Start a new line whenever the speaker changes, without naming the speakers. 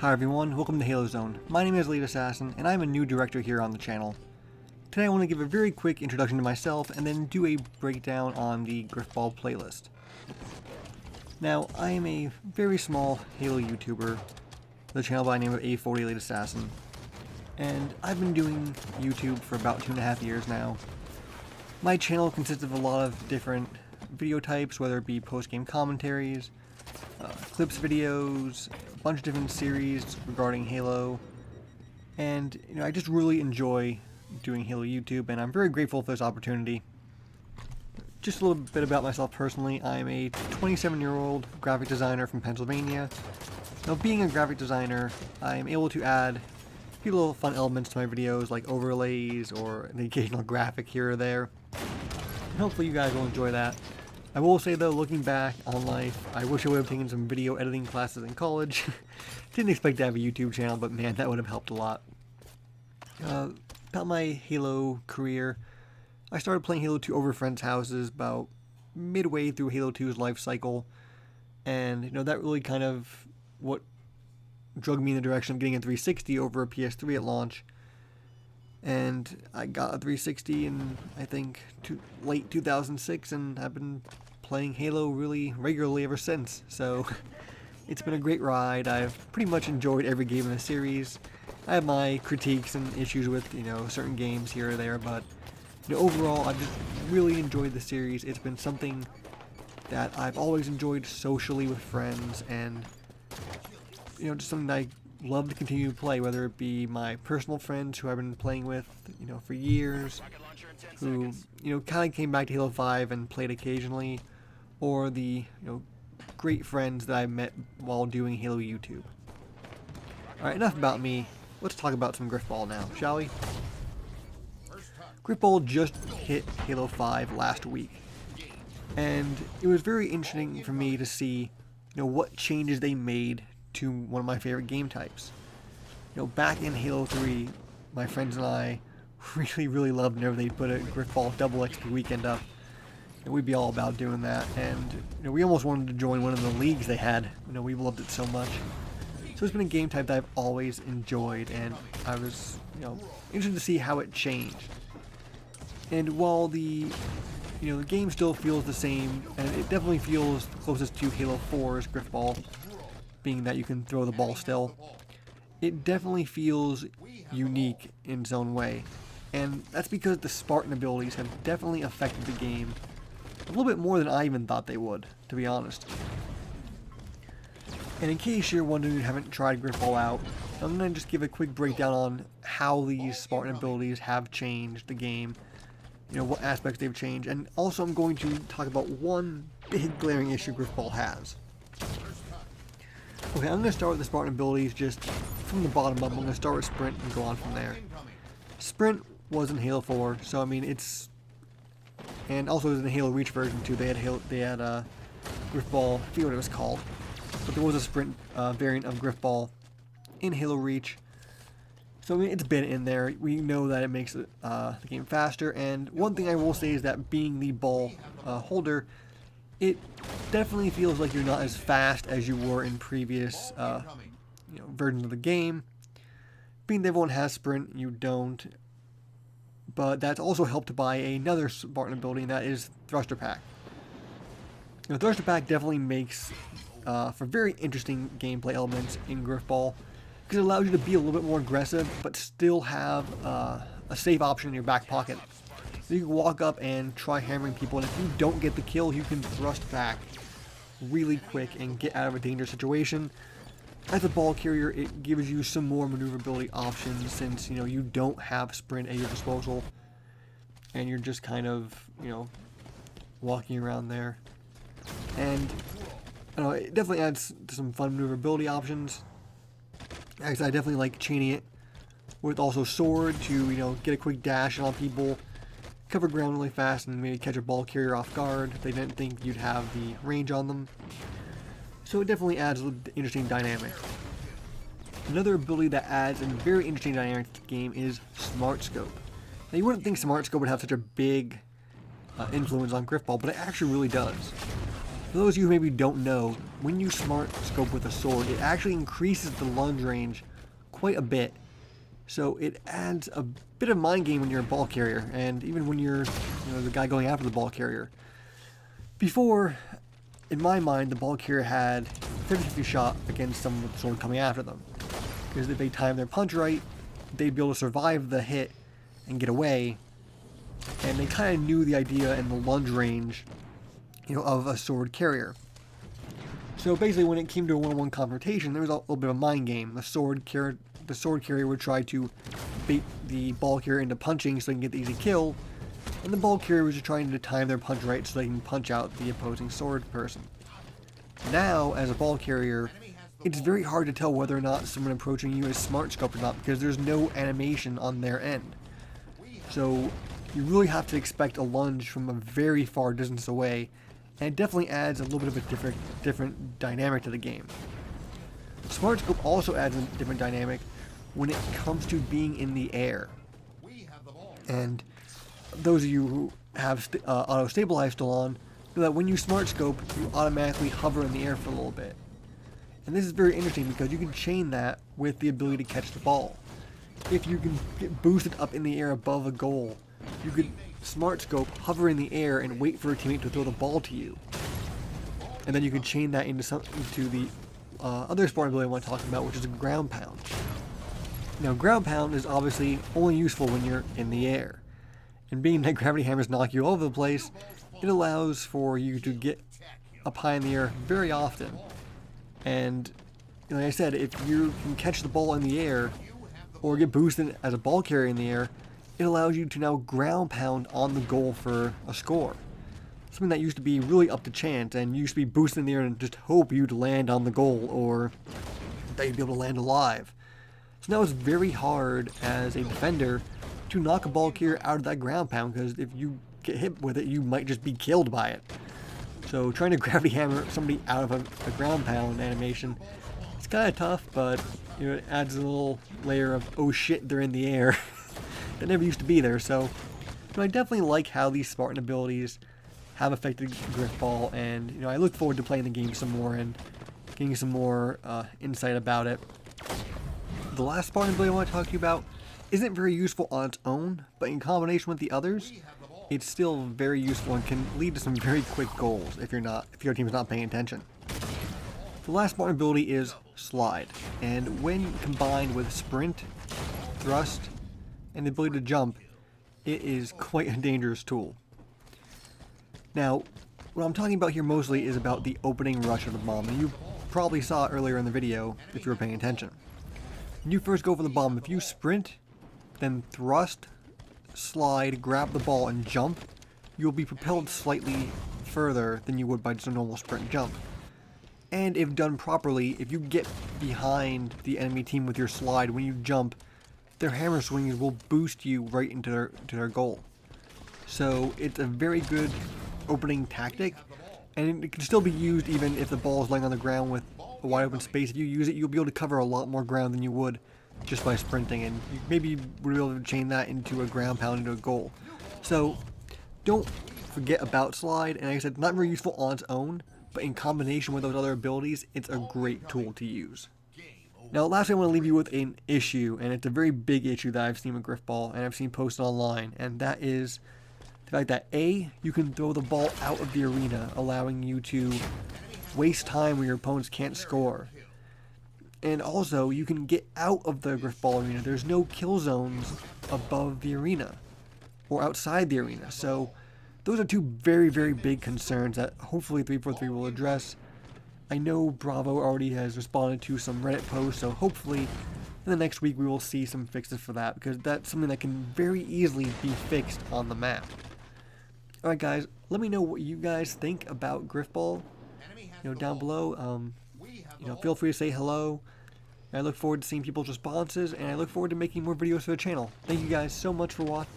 Hi everyone, welcome to Halo Zone. My name is El1teAssass1n, and I'm a new director here on the channel. Today I want to give a very quick introduction to myself and then do a breakdown on the Grifball playlist. Now, I am a very small Halo YouTuber, with a channel by the name of El1teAssass1n, and I've been doing YouTube for about 2.5 years now. My channel consists of a lot of different video types, whether it be post-game commentaries, clips videos, a bunch of different series regarding Halo, and I just really enjoy doing Halo YouTube, and I'm very grateful for this opportunity. Just a little bit about myself personally. I'm a 27-year-old graphic designer from Pennsylvania. Now, being a graphic designer, I'm able to add a few little fun elements to my videos, like overlays or the occasional graphic here or there. And hopefully you guys will enjoy that. I will say though, looking back on life, I wish I would have taken some video editing classes in college. Didn't expect to have a YouTube channel, but man, that would have helped a lot. About my Halo career, I started playing Halo 2 over friends' houses about midway through Halo 2's life cycle, and that really kind of what drug me in the direction of getting a 360 over a PS3 at launch. And I got a 360 in, I think, late 2006, and I've been playing Halo really regularly ever since. So it's been a great ride. I've pretty much enjoyed every game in the series. I have my critiques and issues with, certain games here or there, but overall, I've just really enjoyed the series. It's been something that I've always enjoyed socially with friends, and just something that I love to continue to play, whether it be my personal friends who I've been playing with, for years, who, kind of came back to Halo 5 and played occasionally, or the, great friends that I met while doing Halo YouTube. Alright, enough about me. Let's talk about some Grifball now, shall we? Grifball just hit Halo 5 last week, and it was very interesting for me to see, what changes they made to one of my favorite game types. Back in Halo 3, my friends and I really loved whenever they put a Grifball double XP weekend up. And we'd be all about doing that, and we almost wanted to join one of the leagues they had. We loved it so much. So it's been a game type that I've always enjoyed, and I was interested to see how it changed. And while the the game still feels the same, and it definitely feels closest to Halo 4's Grifball, being that you can throw the ball still, it definitely feels unique in its own way. And that's because the Spartan abilities have definitely affected the game a little bit more than I even thought they would, to be honest. And in case you're wondering, you haven't tried Grifball out, I'm going to just give a quick breakdown on how these Spartan abilities have changed the game, what aspects they've changed, and also I'm going to talk about one big glaring issue Grifball has. Okay, I'm going to start with the Spartan abilities just from the bottom up. I'm going to start with Sprint and go on from there. Sprint was in Halo 4, so I mean it's, and also it was in the Halo Reach version too. They had Grifball, I forget what it was called, but there was a Sprint variant of Grifball in Halo Reach. So I mean, it's been in there. We know that it makes the game faster, and one thing I will say is that being the ball holder, it definitely feels like you're not as fast as you were in previous versions of the game. Being that everyone has Sprint, you don't. But that's also helped by another Spartan ability, and that is Thruster Pack. Thruster Pack definitely makes for very interesting gameplay elements in Grifball, because it allows you to be a little bit more aggressive, but still have a safe option in your back pocket. So you can walk up and try hammering people, and if you don't get the kill, you can thrust back really quick and get out of a dangerous situation. As a ball carrier, it gives you some more maneuverability options, since you don't have Sprint at your disposal, and you're just kind of walking around there. And it definitely adds some fun maneuverability options. Actually, I definitely like chaining it with also sword to get a quick dash on people, cover ground really fast, and maybe catch a ball carrier off guard if they didn't think you'd have the range on them. So it definitely adds an interesting dynamic. Another ability that adds a very interesting dynamic to the game is Smart Scope. Now you wouldn't think Smart Scope would have such a big influence on Grifball, but it actually really does. For those of you who maybe don't know, when you smart scope with a sword, it actually increases the lunge range quite a bit. So it adds a bit of mind game when you're a ball carrier, and even when you're the guy going after the ball carrier. Before, in my mind, the ball carrier had 50-50 shot against someone with the sword coming after them. Because if they timed their punch right, they'd be able to survive the hit and get away. And they kind of knew the idea and the lunge range, of a sword carrier. So basically, when it came to a one-on-one confrontation, there was a little bit of a mind game. The sword carrier would try to bait the ball carrier into punching so they can get the easy kill, and the ball carrier was just trying to time their punch right so they can punch out the opposing sword person. Now, as a ball carrier, it's very hard to tell whether or not someone approaching you is smart scope or not because there's no animation on their end. So you really have to expect a lunge from a very far distance away, and it definitely adds a little bit of a different dynamic to the game. Smart scope also adds a different dynamic when it comes to being in the air. And those of you who have auto stabilize still on know that when you smart scope, you automatically hover in the air for a little bit. And this is very interesting because you can chain that with the ability to catch the ball. If you can get boosted up in the air above a goal, you could smart scope, hover in the air, and wait for a teammate to throw the ball to you. And then you can chain that into the other sport ability I want to talk about, which is a ground pound. Now, ground pound is obviously only useful when you're in the air. And being that gravity hammers knock you all over the place, it allows for you to get up high in the air very often. And like I said, if you can catch the ball in the air, or get boosted as a ball carrier in the air, it allows you to now ground pound on the goal for a score. Something that used to be really up to chance, and you used to be boosted in the air and just hope you'd land on the goal, or that you'd be able to land alive. So now it's very hard as a defender to knock a ball carrier out of that ground pound, because if you get hit with it, you might just be killed by it. So trying to gravity hammer somebody out of a ground pound animation, it's kind of tough, but it adds a little layer of, oh shit, they're in the air. That never used to be there. So I definitely like how these Spartan abilities have affected Grifball, and I look forward to playing the game some more and getting some more insight about it. The last Spartan ability I want to talk to you about isn't very useful on its own, but in combination with the others, it's still very useful and can lead to some very quick goals if your team's not paying attention. The last Spartan ability is Slide, and when combined with Sprint, Thrust, and the ability to jump, it is quite a dangerous tool. Now, what I'm talking about here mostly is about the opening rush of the bomb, and you probably saw it earlier in the video if you were paying attention. When you first go for the bomb, if you sprint, then thrust, slide, grab the ball, and jump, you'll be propelled slightly further than you would by just a normal sprint jump. And if done properly, if you get behind the enemy team with your slide, when you jump, their hammer swings will boost you right into their goal. So it's a very good opening tactic, and it can still be used even if the ball is laying on the ground with a wide open space. If you use it, you'll be able to cover a lot more ground than you would just by sprinting, and you maybe would be able to chain that into a ground pound into a goal. So don't forget about Slide, and like I said, not very useful on its own, but in combination with those other abilities, it's a great tool to use. Now, lastly, I want to leave you with an issue, and it's a very big issue that I've seen with Grifball, and I've seen posted online, and that is the fact that A, you can throw the ball out of the arena, allowing you to waste time where your opponents can't score. And also, you can get out of the Grifball arena. There's no kill zones above the arena, or outside the arena, so those are two very, very big concerns that hopefully 343 will address. I know Bravo already has responded to some Reddit posts, so hopefully in the next week we will see some fixes for that, because that's something that can very easily be fixed on the map. Alright guys, let me know what you guys think about Grifball, down below. Feel free to say hello. I look forward to seeing people's responses, and I look forward to making more videos for the channel. Thank you guys so much for watching.